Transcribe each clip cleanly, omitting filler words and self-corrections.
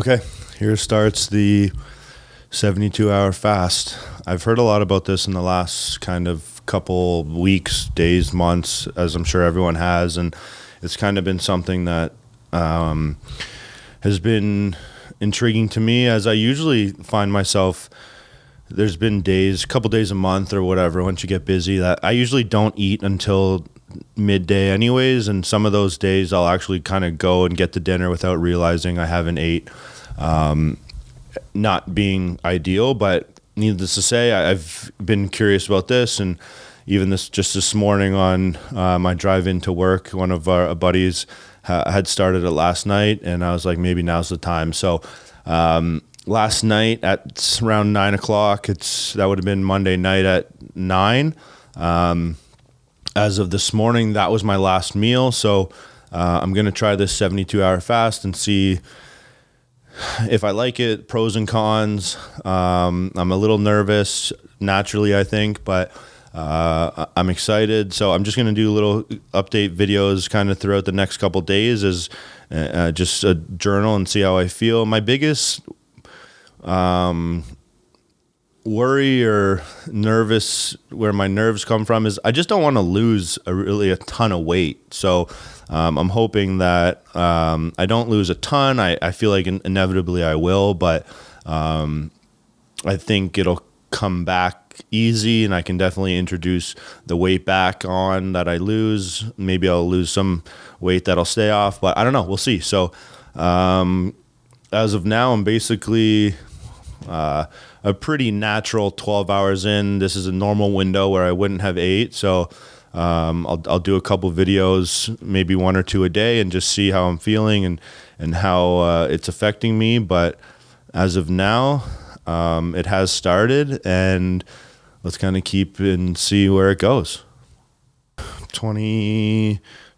Okay, here starts the 72-hour fast. I've heard a lot about this in the last kind of couple weeks, days, months, as I'm sure everyone has, and it's kind of been something that has been intriguing to me, as I usually find myself. There's been days, a couple days a month or whatever, once you get busy, that I usually don't eat until midday anyways, and some of those days I'll actually kind of go and get to dinner without realizing I haven't ate. Not being ideal, but needless to say, I've been curious about this, and even this morning on my drive into work, one of our buddies had started it last night, and I was like, maybe now's the time. So last night at around 9 o'clock, that would have been Monday night at 9. As of this morning, that was my last meal. So I'm going to try this 72-hour fast and see if I like it, pros and cons. I'm a little nervous naturally, I think, but I'm excited. So I'm just going to do little update videos kind of throughout the next couple days as just a journal and see how I feel. My biggest worry or nervous, where my nerves come from, is I just don't want to lose a ton of weight. So I'm hoping that I don't lose a ton. I feel like inevitably I will, but I think it'll come back easy, and I can definitely introduce the weight back on that I lose. Maybe I'll lose some weight that'll stay off, but I don't know. We'll see. So as of now, I'm basically a pretty natural 12 hours in. This is a normal window where I wouldn't have ate. So I'll do a couple videos, maybe one or two a day, and just see how I'm feeling and how it's affecting me. But as of now, it has started, and let's kind of keep and see where it goes.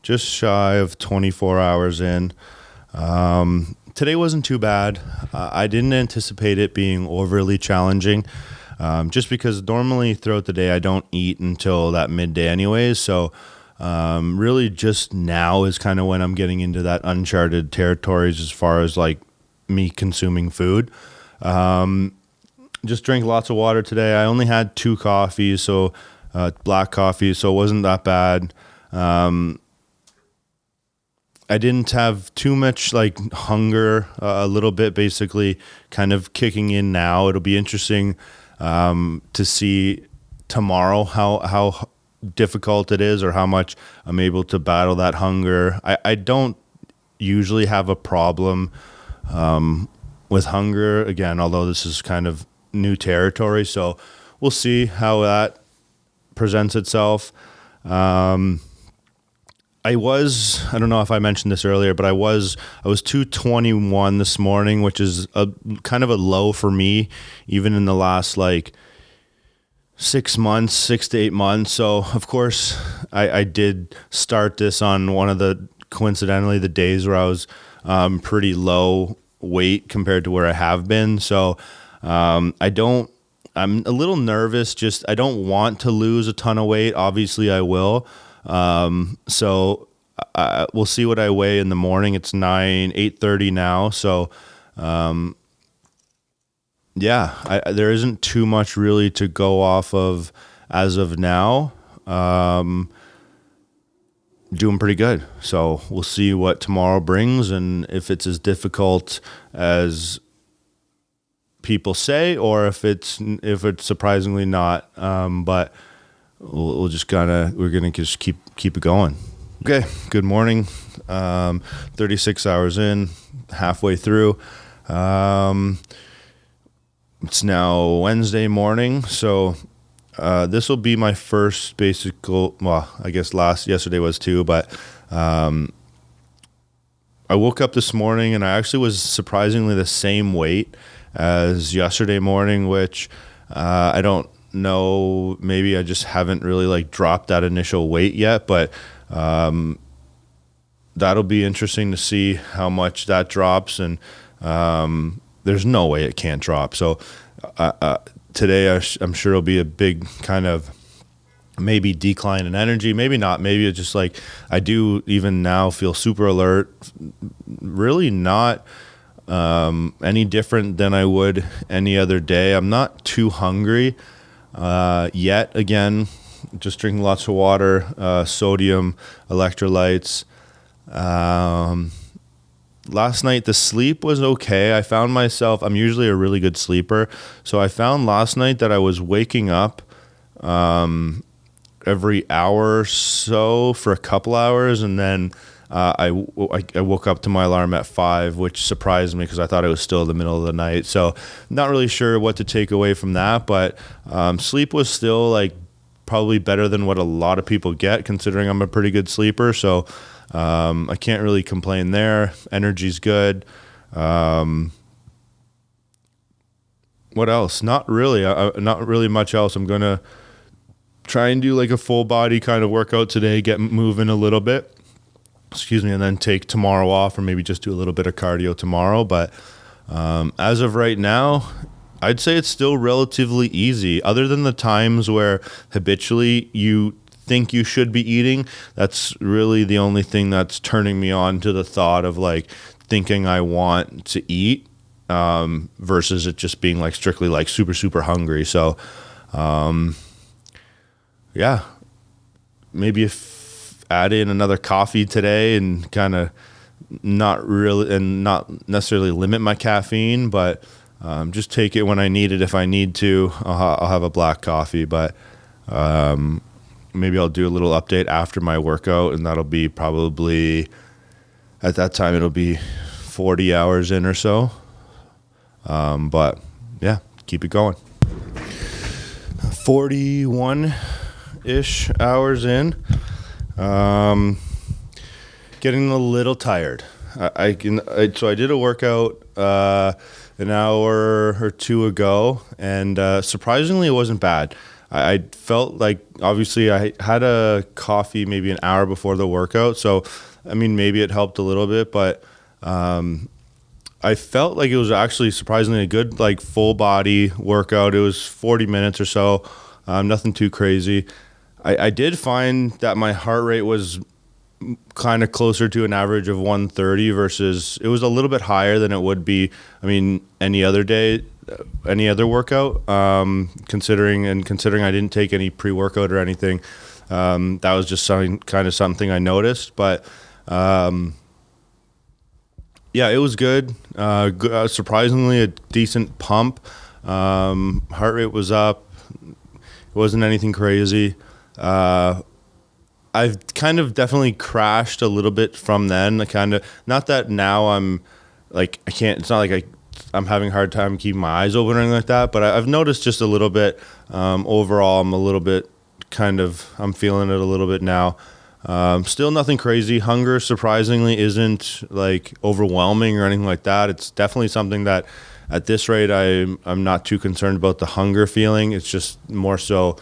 Just shy of 24 hours in. Today wasn't too bad. I didn't anticipate it being overly challenging, just because normally throughout the day I don't eat until that midday anyways. So really just now is kind of when I'm getting into that uncharted territories as far as like me consuming food. Just drank lots of water today. I only had 2 coffees, so black coffee, so it wasn't that bad. I didn't have too much like hunger, a little bit basically kind of kicking in now. It'll be interesting to see tomorrow how difficult it is, or how much I'm able to battle that hunger. I don't usually have a problem with hunger, again, although this is kind of new territory. So we'll see how that presents itself. I don't know if I mentioned this earlier, but I was 221 this morning, which is a kind of a low for me, even in the last like 6 to 8 months. So of course I did start this on one of coincidentally the days where I was pretty low weight compared to where I have been. So I'm a little nervous. Just, I don't want to lose a ton of weight. Obviously I will. So we'll see what I weigh in the morning. It's 8:30 now. So, there isn't too much really to go off of as of now. Doing pretty good. So we'll see what tomorrow brings, and if it's as difficult as people say, or if it's surprisingly not. But we're gonna just keep it going. Okay, good morning. 36 hours in, halfway through. It's now Wednesday morning, so this will be my first I guess yesterday was too, but I woke up this morning and I actually was surprisingly the same weight as yesterday morning, which I don't know, maybe I just haven't really like dropped that initial weight yet, but that'll be interesting to see how much that drops, and there's no way it can't drop. So today I'm sure it'll be a big kind of maybe decline in energy, maybe not, maybe it's just like I do even now feel super alert, really not any different than I would any other day. I'm not too hungry yet. Again, just drinking lots of water, sodium, electrolytes. Last night, the sleep was okay. I found myself, I'm usually a really good sleeper. So I found last night that I was waking up every hour or so for a couple hours. And then I woke up to my alarm at 5, which surprised me because I thought it was still the middle of the night. So not really sure what to take away from that. But sleep was still like probably better than what a lot of people get, considering I'm a pretty good sleeper. So I can't really complain there. Energy's good. What else? Not really. Not really much else. I'm going to try and do like a full body kind of workout today, get moving a little bit. Excuse me. And then take tomorrow off, or maybe just do a little bit of cardio tomorrow. But as of right now, I'd say it's still relatively easy, other than the times where habitually you think you should be eating. That's really the only thing that's turning me on to the thought of like thinking I want to eat versus it just being like strictly like super, super hungry. So, yeah, maybe if add in another coffee today and kind of not necessarily limit my caffeine, but just take it when I need it. If I need to, I'll have a black coffee, but maybe I'll do a little update after my workout, and that'll be probably, at that time, it'll be 40 hours in or so. But yeah, keep it going. 41-ish hours in. Getting a little tired. So I did a workout an hour or two ago, and surprisingly, it wasn't bad. I felt like, obviously, I had a coffee maybe an hour before the workout, so I mean, maybe it helped a little bit, but I felt like it was actually surprisingly a good like full body workout. It was 40 minutes or so, nothing too crazy. I did find that my heart rate was kind of closer to an average of 130 versus it was a little bit higher than it would be, I mean, any other day, any other workout, considering I didn't take any pre-workout or anything. That was just something I noticed, but yeah, it was good. Surprisingly, a decent pump. Heart rate was up. It wasn't anything crazy. I've kind of definitely crashed a little bit from then. Not that now I'm like, I can't, it's not like I'm having a hard time keeping my eyes open or anything like that, but I've noticed just a little bit. Overall, I'm a little bit I'm feeling it a little bit now. Still nothing crazy. Hunger, surprisingly, isn't like overwhelming or anything like that. It's definitely something that at this rate, I'm not too concerned about the hunger feeling. It's just more so,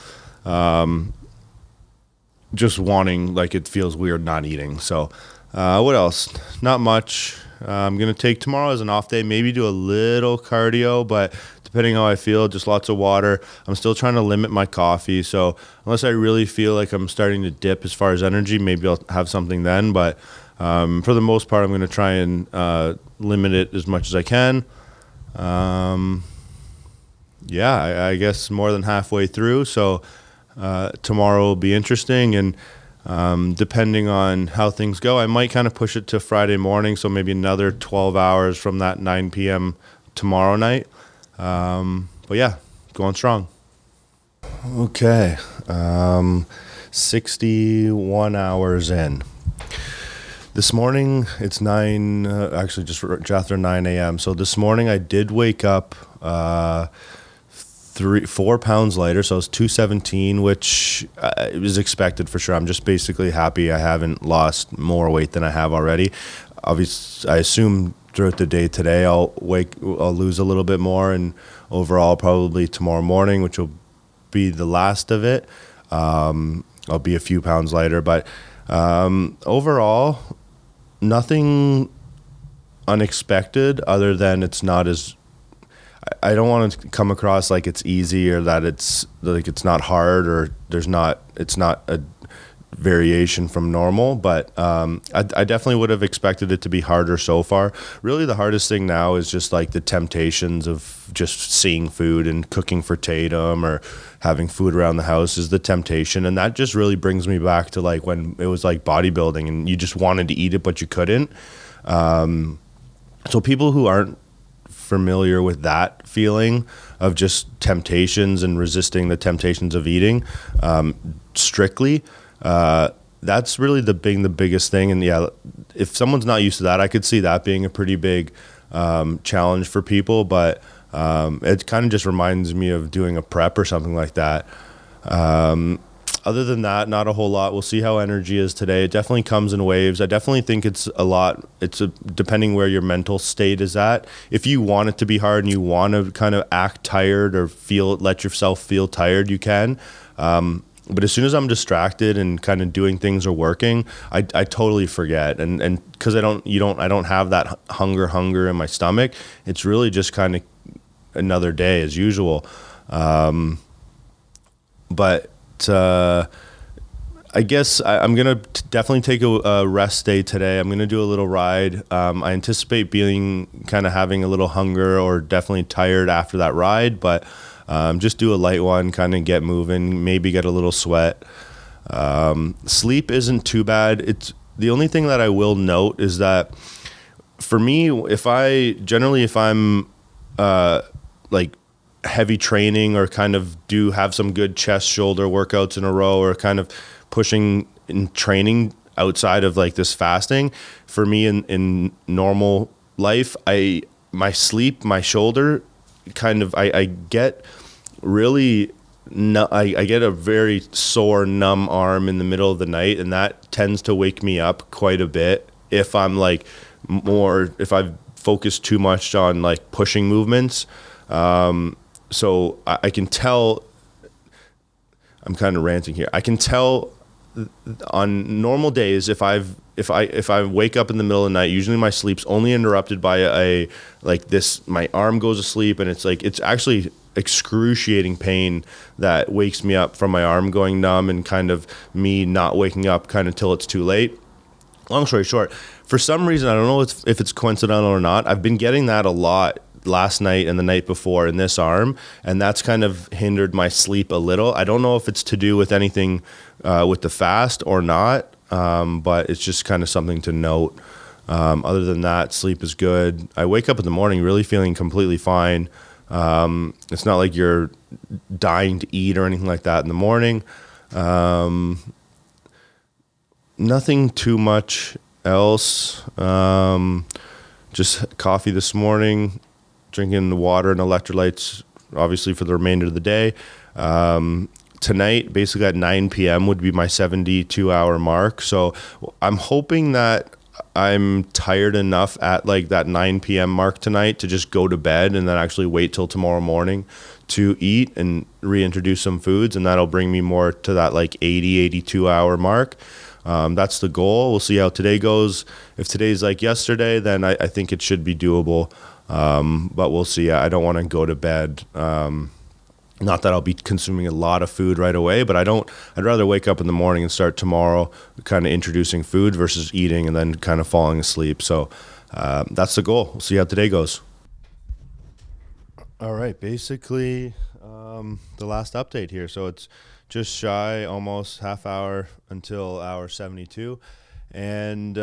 just wanting, like, it feels weird not eating. So what else? Not much. I'm going to take tomorrow as an off day, maybe do a little cardio, but depending how I feel, just lots of water. I'm still trying to limit my coffee. So unless I really feel like I'm starting to dip as far as energy, maybe I'll have something then. But for the most part, I'm going to try and limit it as much as I can. Yeah, I guess more than halfway through. So tomorrow will be interesting, and depending on how things go, I might kind of push it to Friday morning, so maybe another 12 hours from that 9 p.m. tomorrow night. But yeah, going strong. Okay, 61 hours in. This morning, it's just after 9 a.m. So this morning I did wake up 4 pounds lighter, so it's 217, which is expected for sure. I'm just basically happy I haven't lost more weight than I have already. Obviously, I assume throughout the day today I'll lose a little bit more, and overall probably tomorrow morning, which will be the last of it, I'll be a few pounds lighter. But overall, nothing unexpected other than it's not as, I don't want to come across like it's easy or that it's like it's not hard or it's not a variation from normal, but I definitely would have expected it to be harder so far. Really, the hardest thing now is just like the temptations of just seeing food and cooking for Tatum or having food around the house is the temptation. And that just really brings me back to like when it was like bodybuilding and you just wanted to eat it, but you couldn't. So people who aren't familiar with that feeling of just temptations and resisting the temptations of eating strictly, that's really the biggest thing. And yeah, if someone's not used to that, I could see that being a pretty big challenge for people. But it kind of just reminds me of doing a prep or something like that. Other than that, not a whole lot. We'll see how energy is today. It definitely comes in waves. I definitely think it's a lot. Depending where your mental state is at. If you want it to be hard and you want to kind of act tired or let yourself feel tired, you can. But as soon as I'm distracted and kind of doing things or working, I totally forget. And because I don't have that hunger in my stomach. It's really just kind of another day as usual. But I guess I'm going to definitely take a rest day today. I'm going to do a little ride. I anticipate having a little hunger or definitely tired after that ride, but just do a light one, kind of get moving, maybe get a little sweat. Sleep isn't too bad. It's the only thing that I will note is that for me, if I'm like heavy training or kind of do have some good chest shoulder workouts in a row or kind of pushing in training outside of like this fasting, for me in normal life, my sleep, my shoulder kind of, I get really I get a very sore, numb arm in the middle of the night, and that tends to wake me up quite a bit if I'm like if I've focused too much on like pushing movements. So I can tell, I'm kind of ranting here. I can tell on normal days if I wake up in the middle of the night, usually my sleep's only interrupted by my arm goes asleep and it's actually excruciating pain that wakes me up from my arm going numb and kind of me not waking up kind of till it's too late. Long story short, for some reason, I don't know if it's coincidental or not, I've been getting that a lot last night and the night before in this arm, and that's kind of hindered my sleep a little. I don't know if it's to do with anything with the fast or not, but it's just kind of something to note. Other than that, sleep is good. I wake up in the morning really feeling completely fine. It's not like you're dying to eat or anything like that in the morning. Nothing too much else. Just coffee this morning, drinking water and electrolytes, obviously, for the remainder of the day. Tonight, basically at 9 p.m. would be my 72-hour mark. So I'm hoping that I'm tired enough at like that 9 p.m. mark tonight to just go to bed and then actually wait till tomorrow morning to eat and reintroduce some foods. And that'll bring me more to that like 82-hour mark. That's the goal. We'll see how today goes. If today's like yesterday, then I think it should be doable. But we'll see. I don't want to go to bed. Not that I'll be consuming a lot of food right away, but I'd rather wake up in the morning and start tomorrow kind of introducing food versus eating and then kind of falling asleep. So that's the goal. We'll see how today goes. All right. Basically, the last update here. So it's just shy, almost half hour until hour 72. And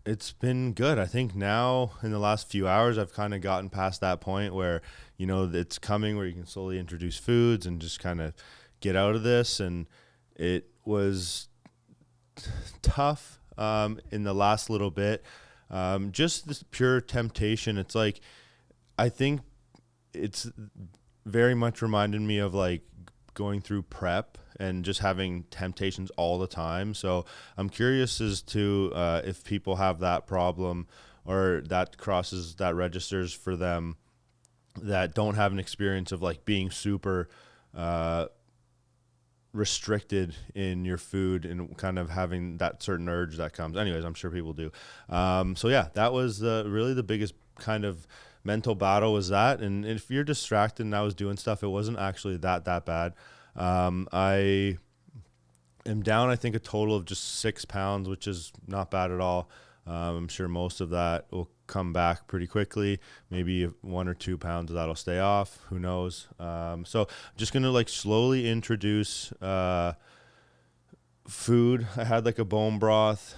it's been good. I think now in the last few hours, I've kind of gotten past that point where, it's coming where you can slowly introduce foods and just kind of get out of this. And it was tough in the last little bit. Just this pure temptation. It's like, I think it's very much reminded me of like going through prep and just having temptations all the time. So I'm curious as to if people have that problem or that registers for them that don't have an experience of like being super restricted in your food and kind of having that certain urge that comes. Anyways, I'm sure people do. So yeah, that was really the biggest kind of mental battle was that. And if you're distracted and I was doing stuff, it wasn't actually that bad. I am down, I think, a total of just 6 pounds, which is not bad at all. I'm sure most of that will come back pretty quickly. Maybe 1 or 2 pounds of that'll stay off. Who knows? So I'm just going to like slowly introduce food. I had like a bone broth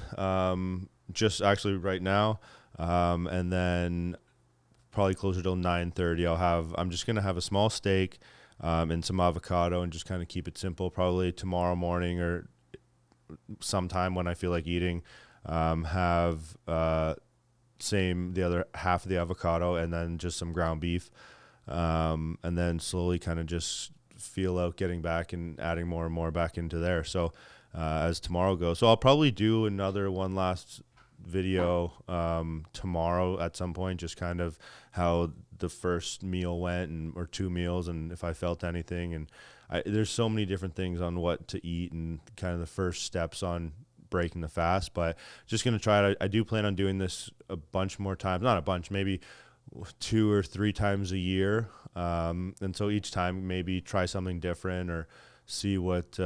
just actually right now. And then probably closer to 9:30, I'm just going to have a small steak and some avocado and just kind of keep it simple. Probably tomorrow morning or sometime when I feel like eating, have the other half of the avocado and then just some ground beef, and then slowly kind of just feel out getting back and adding more and more back into there. So as tomorrow goes, so I'll probably do another one last video tomorrow at some point, just kind of how the first meal went or 2 meals and if I felt anything. And there's so many different things on what to eat and kind of the first steps on breaking the fast, but just going to try it. I do plan on doing this a bunch more times, not a bunch, maybe 2 or 3 times a year. And so each time maybe try something different or see what,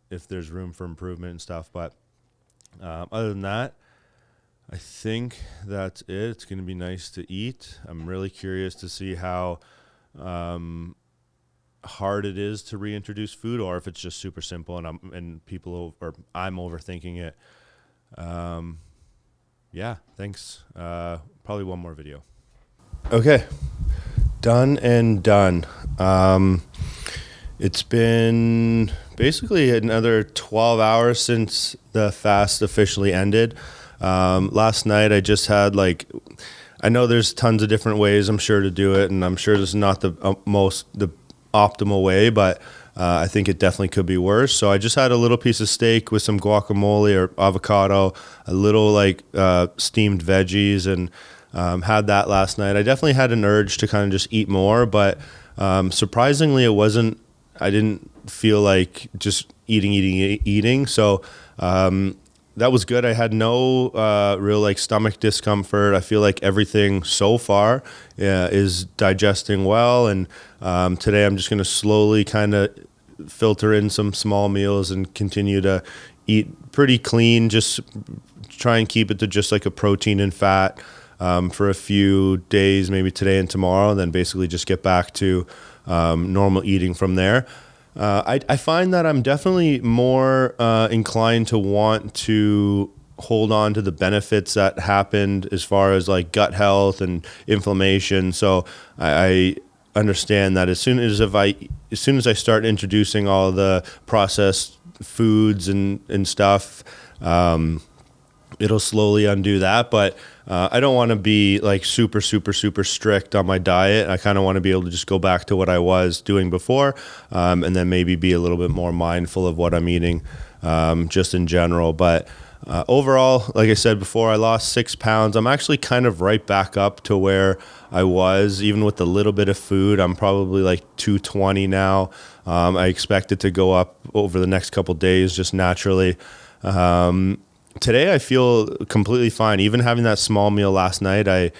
if there's room for improvement and stuff. But other than that, I think that's it. It's going to be nice to eat. I'm really curious to see how hard it is to reintroduce food, or if it's just super simple and I'm overthinking it. Yeah, thanks. Probably one more video. Okay, done and done. It's been basically another 12 hours since the fast officially ended. Last night I just had I know there's tons of different ways I'm sure to do it, and I'm sure this is not the optimal way, but I think it definitely could be worse. So I just had a little piece of steak with some guacamole or avocado, a little steamed veggies, and had that last night. I definitely had an urge to kind of just eat more, but surprisingly I didn't feel like just eating. So that was good. I had no real stomach discomfort. I feel like everything so far is digesting well. And today I'm just going to slowly kind of filter in some small meals and continue to eat pretty clean. Just try and keep it to just like a protein and fat for a few days, maybe today and tomorrow, and then basically just get back to normal eating from there. I find that I'm definitely more inclined to want to hold on to the benefits that happened as far as gut health and inflammation. So I understand that as soon as I start introducing all the processed foods and stuff, it'll slowly undo that. But I don't want to be super, super, super strict on my diet. I kind of want to be able to just go back to what I was doing before, and then maybe be a little bit more mindful of what I'm eating, just in general. But overall, like I said before, I lost 6 pounds. I'm actually kind of right back up to where I was, even with a little bit of food. I'm probably 220 now. I expect it to go up over the next couple days just naturally. Today I feel completely fine. Even having that small meal last night, I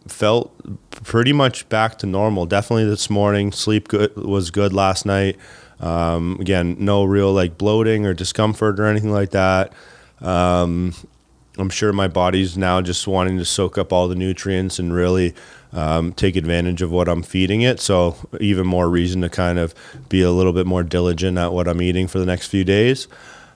felt pretty much back to normal. Definitely this morning, sleep was good last night. Again, no real bloating or discomfort or anything like that. I'm sure my body's now just wanting to soak up all the nutrients and really take advantage of what I'm feeding it. So even more reason to kind of be a little bit more diligent at what I'm eating for the next few days.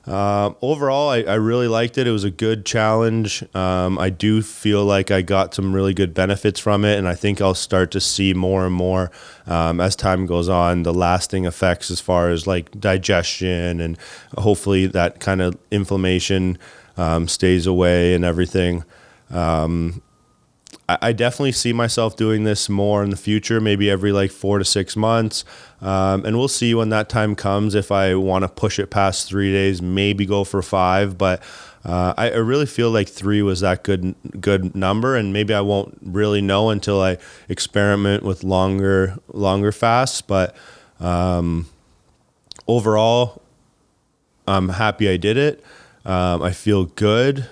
Overall, I really liked it. It was a good challenge. I do feel like I got some really good benefits from it, and I think I'll start to see more and more as time goes on, the lasting effects as far as digestion, and hopefully that kind of inflammation stays away and everything. I definitely see myself doing this more in the future, maybe every 4 to 6 months. And we'll see when that time comes if I want to push it past 3 days, maybe go for 5. But I really feel like 3 was that good number, and maybe I won't really know until I experiment with longer fasts. But overall, I'm happy I did it. I feel good.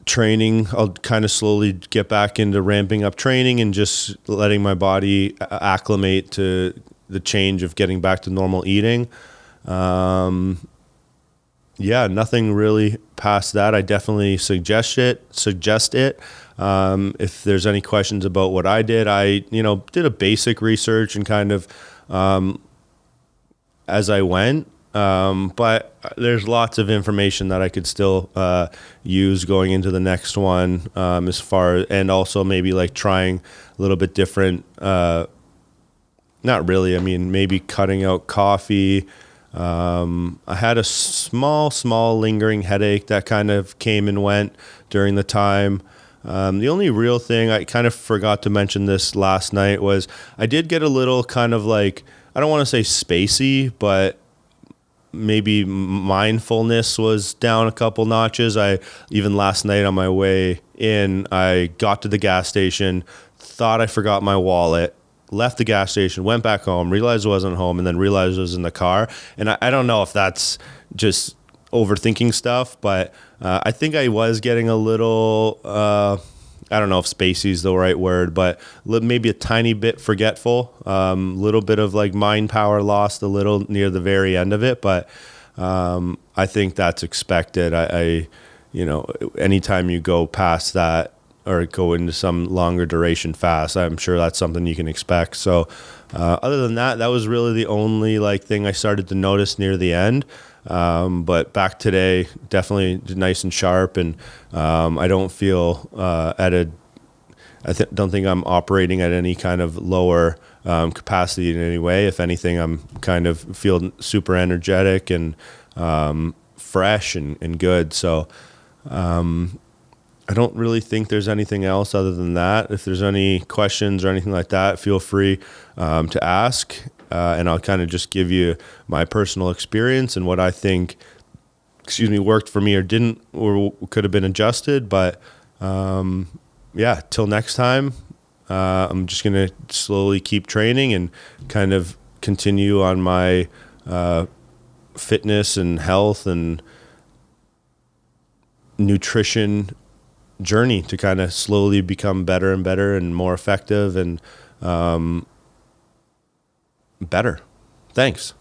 Training, I'll kind of slowly get back into ramping up training and just letting my body acclimate to the change of getting back to normal eating. Yeah, nothing really past that. I definitely suggest it. If there's any questions about what I did, I did a basic research and kind of as I went. But there's lots of information that I could still use going into the next one, and also maybe like trying a little bit different. Not really. I mean, maybe cutting out coffee. I had a small lingering headache that kind of came and went during the time. The only real thing, I kind of forgot to mention this last night, was I did get a little kind of like, I don't want to say spacey, but maybe mindfulness was down a couple notches. Even last night on my way in, I got to the gas station, thought I forgot my wallet, left the gas station, went back home, realized I wasn't home, and then realized I was in the car. And I don't know if that's just overthinking stuff, but I think I was getting a little, I don't know if spacey is the right word, but maybe a tiny bit forgetful, little bit of like mind power lost a little near the very end of it. But I think that's expected. Anytime you go past that, or go into some longer duration fast, I'm sure that's something you can expect. So other than that, that was really the only like thing I started to notice near the end. But back today, definitely nice and sharp, and I don't feel don't think I'm operating at any kind of lower capacity in any way. If anything, I'm kind of feeling super energetic and fresh and good. So I don't really think there's anything else other than that. If there's any questions or anything like that, feel free to ask, and I'll kind of just give you my personal experience and what I think, worked for me or didn't, or could have been adjusted. But yeah, till next time, I'm just going to slowly keep training and kind of continue on my fitness and health and nutrition journey to kind of slowly become better and better and more effective and better. Thanks.